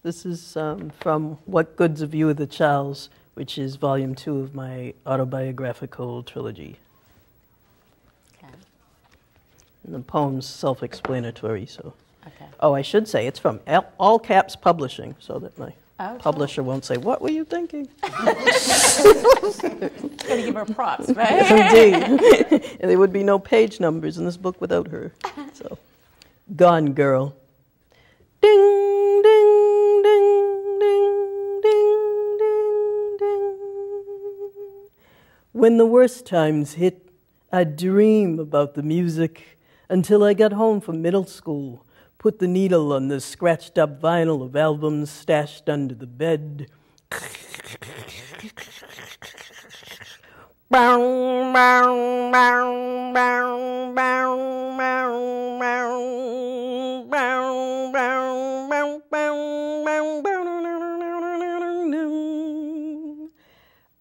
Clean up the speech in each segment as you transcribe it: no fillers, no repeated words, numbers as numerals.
This is from What Good's a View of the Charles, which is volume 2 of my autobiographical trilogy. Okay. And the poem's self-explanatory, so. Okay. Oh, I should say, it's from All Caps Publishing, so that my publisher won't say, what were you thinking? Gotta give her props, right? Indeed. And there would be no page numbers in this book without her. So, Gone Girl. Ding, ding, ding, ding, ding, ding, ding. When the worst times hit, I'd dream about the music until I got home from middle school, put the needle on the scratched up vinyl of albums stashed under the bed.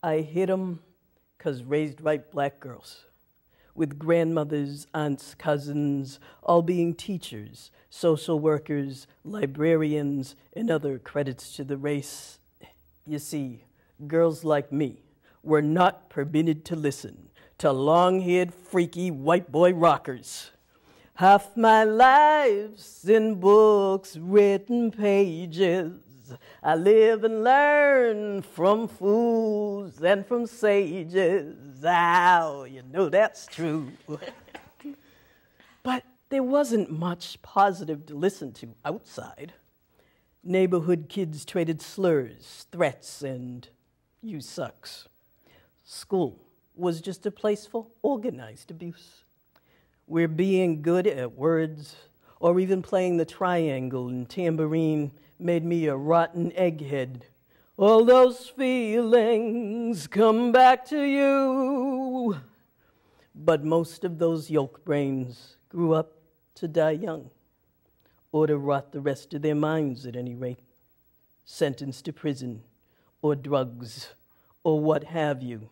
I hit 'em 'cause raised right black girls, with grandmothers, aunts, cousins, all being teachers, social workers, librarians, and other credits to the race. You see, girls like me were not permitted to listen to long-haired, freaky white boy rockers. Half my life's in books, written pages. I live and learn from fools and from sages. Ow, you know that's true. But there wasn't much positive to listen to outside. Neighborhood kids traded slurs, threats, and you sucks. School was just a place for organized abuse, where being good at words or even playing the triangle and tambourine made me a rotten egghead. All those feelings come back to you. But most of those yolk brains grew up to die young, or to rot the rest of their minds at any rate, sentenced to prison or drugs or what have you.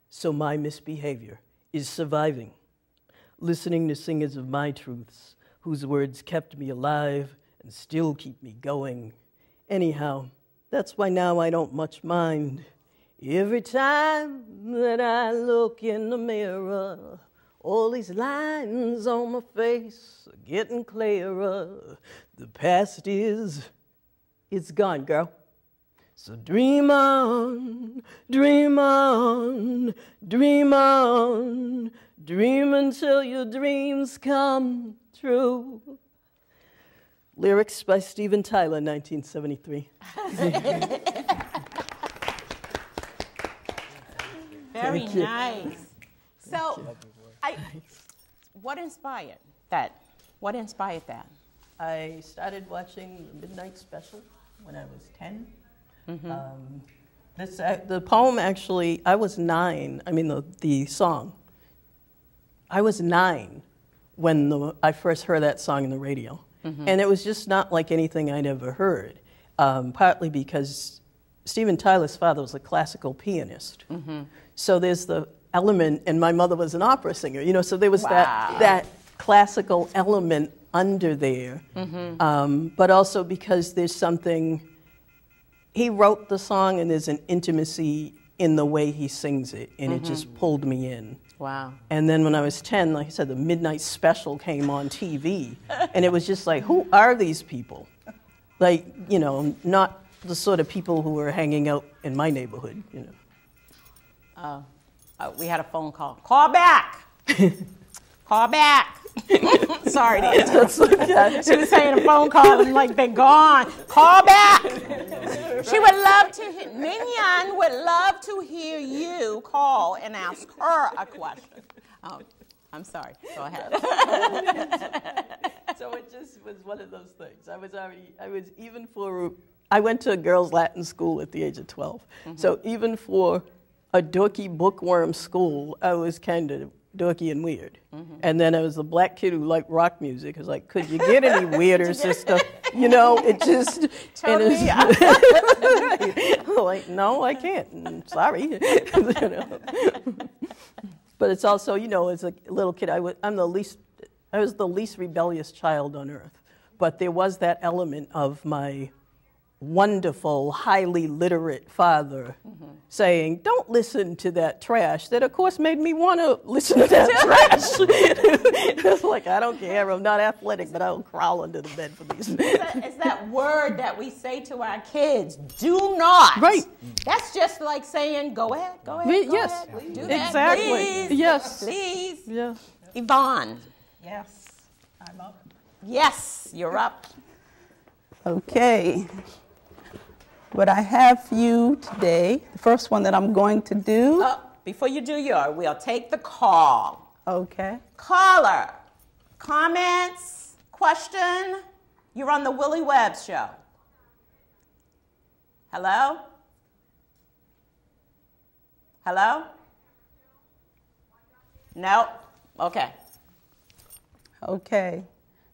So my misbehavior is surviving, listening to singers of my truths, whose words kept me alive and still keep me going. Anyhow, that's why now I don't much mind. Every time that I look in the mirror, all these lines on my face are getting clearer. The past it's gone, girl. So dream on, dream on, dream on, dream until your dreams come true. Lyrics by Steven Tyler, 1973. Very nice. So, what inspired that? What inspired that? I started watching the Midnight Special when I was 10. Mm-hmm. The poem actually, I was 9, I mean the song. I was 9 when I first heard that song in the radio. Mm-hmm. And it was just not like anything I'd ever heard, partly because Steven Tyler's father was a classical pianist. Mm-hmm. So there's the element, and my mother was an opera singer, you know, so there was that classical element under there. Mm-hmm. But also because there's something, he wrote the song and there's an intimacy in the way he sings it, and it just pulled me in. Wow. And then when I was 10, like I said, the Midnight Special came on TV, and it was just like, who are these people? Like, you know, not the sort of people who were hanging out in my neighborhood, you know. We had a phone call. Call back! Call back! Sorry to interrupt. She was saying a phone call and like, they're gone. Call back! She would love to hear, Mignon would love to hear you call and ask her a question. Oh, I'm sorry. Go ahead. So it just was one of those things. I went to a girls' Latin school at the age of 12. Mm-hmm. So even for a dorky bookworm school, I was kind of dorky and weird. Mm-hmm. And then I was a black kid who liked rock music. I was like, could you get any weirder, sister? You know, it just... Tell me. Like, no, I can't. Sorry. You know? But it's also, you know, as a little kid, I was the least rebellious child on earth. But there was that element of my wonderful, highly literate father saying, don't listen to that trash, that of course made me want to listen to that trash. It's like, I don't care, I'm not athletic, but I'll crawl under the bed for these. It's that word that we say to our kids, do not. Right. That's just like saying, go ahead, go ahead, go Yes. ahead. Do Exactly. that, please. Yes. Please. Yeah. Yvonne. Yes, I'm up. Yes, you're up. Okay. What I have for you today, the first one that I'm going to do. Before you do we'll take the call. Okay. Caller, comments, question? You're on the Willie Webb Show. Hello? Hello? No? Okay. Okay.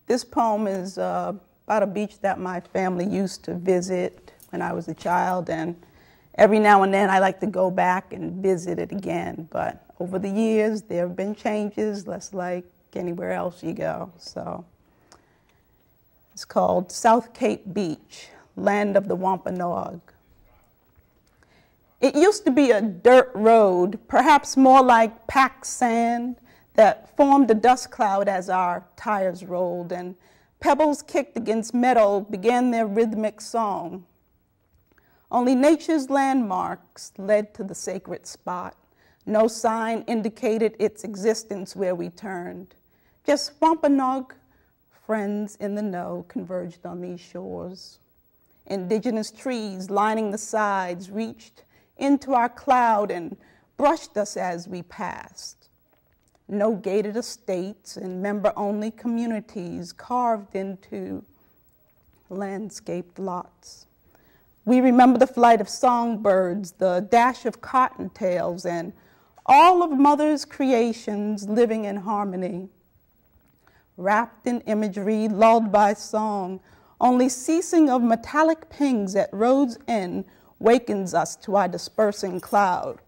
This poem is about a beach that my family used to visit when I was a child, and every now and then I like to go back and visit it again. But over the years, there have been changes, just like anywhere else you go. So it's called South Cape Beach, land of the Wampanoag. It used to be a dirt road, perhaps more like packed sand, that formed a dust cloud as our tires rolled, and pebbles kicked against metal began their rhythmic song. Only nature's landmarks led to the sacred spot. No sign indicated its existence where we turned. Just Wampanoag friends in the know converged on these shores. Indigenous trees lining the sides reached into our cloud and brushed us as we passed. No gated estates and member-only communities carved into landscaped lots. We remember the flight of songbirds, the dash of cottontails, and all of Mother's creations living in harmony. Wrapped in imagery, lulled by song, only ceasing of metallic pings at road's end wakens us to our dispersing cloud,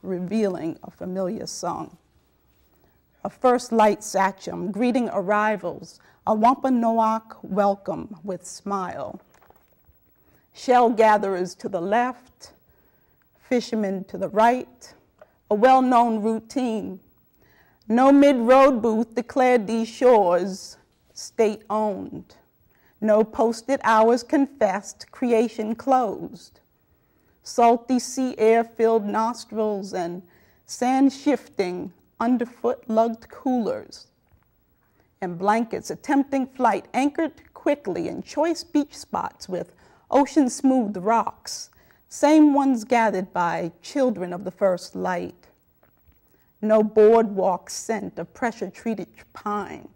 revealing a familiar song. A first light sachem greeting arrivals, a Wampanoag welcome with smile. Shell gatherers to the left, fishermen to the right, a well-known routine. No mid-road booth declared these shores state-owned. No posted hours confessed, creation closed. Salty sea air filled nostrils and sand shifting underfoot lugged coolers. And blankets attempting flight anchored quickly in choice beach spots with ocean-smooth rocks, same ones gathered by children of the first light. No boardwalk scent of pressure-treated pine,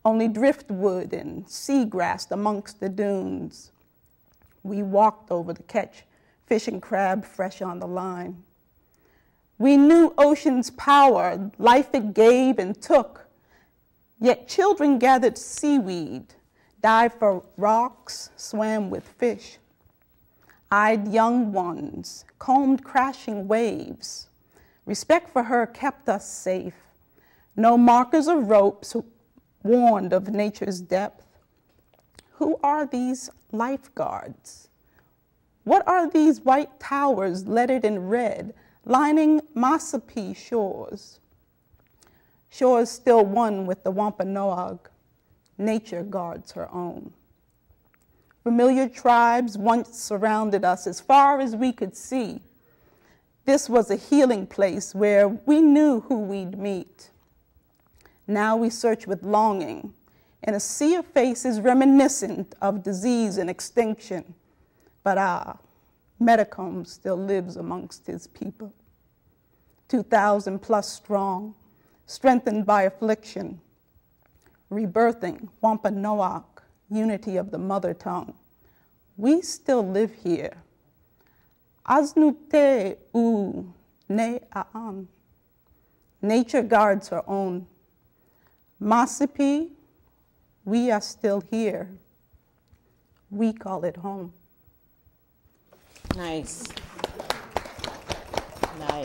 only driftwood and seagrass amongst the dunes. We walked over to catch fishing crab fresh on the line. We knew ocean's power, life it gave and took, yet children gathered seaweed, dived for rocks, swam with fish, eyed young ones, combed crashing waves. Respect for her kept us safe. No markers of ropes warned of nature's depth. Who are these lifeguards? What are these white towers lettered in red, lining Massapee shores? Shores still one with the Wampanoag. Nature guards her own. Familiar tribes once surrounded us as far as we could see. This was a healing place where we knew who we'd meet. Now we search with longing, and a sea of faces reminiscent of disease and extinction. But Metacomb still lives amongst his people. 2,000 plus strong, strengthened by affliction, rebirthing Wampanoag, unity of the mother tongue. We still live here. Aznute u ne aan. Nature guards her own. Massapee, we are still here. We call it home. Nice. Nice.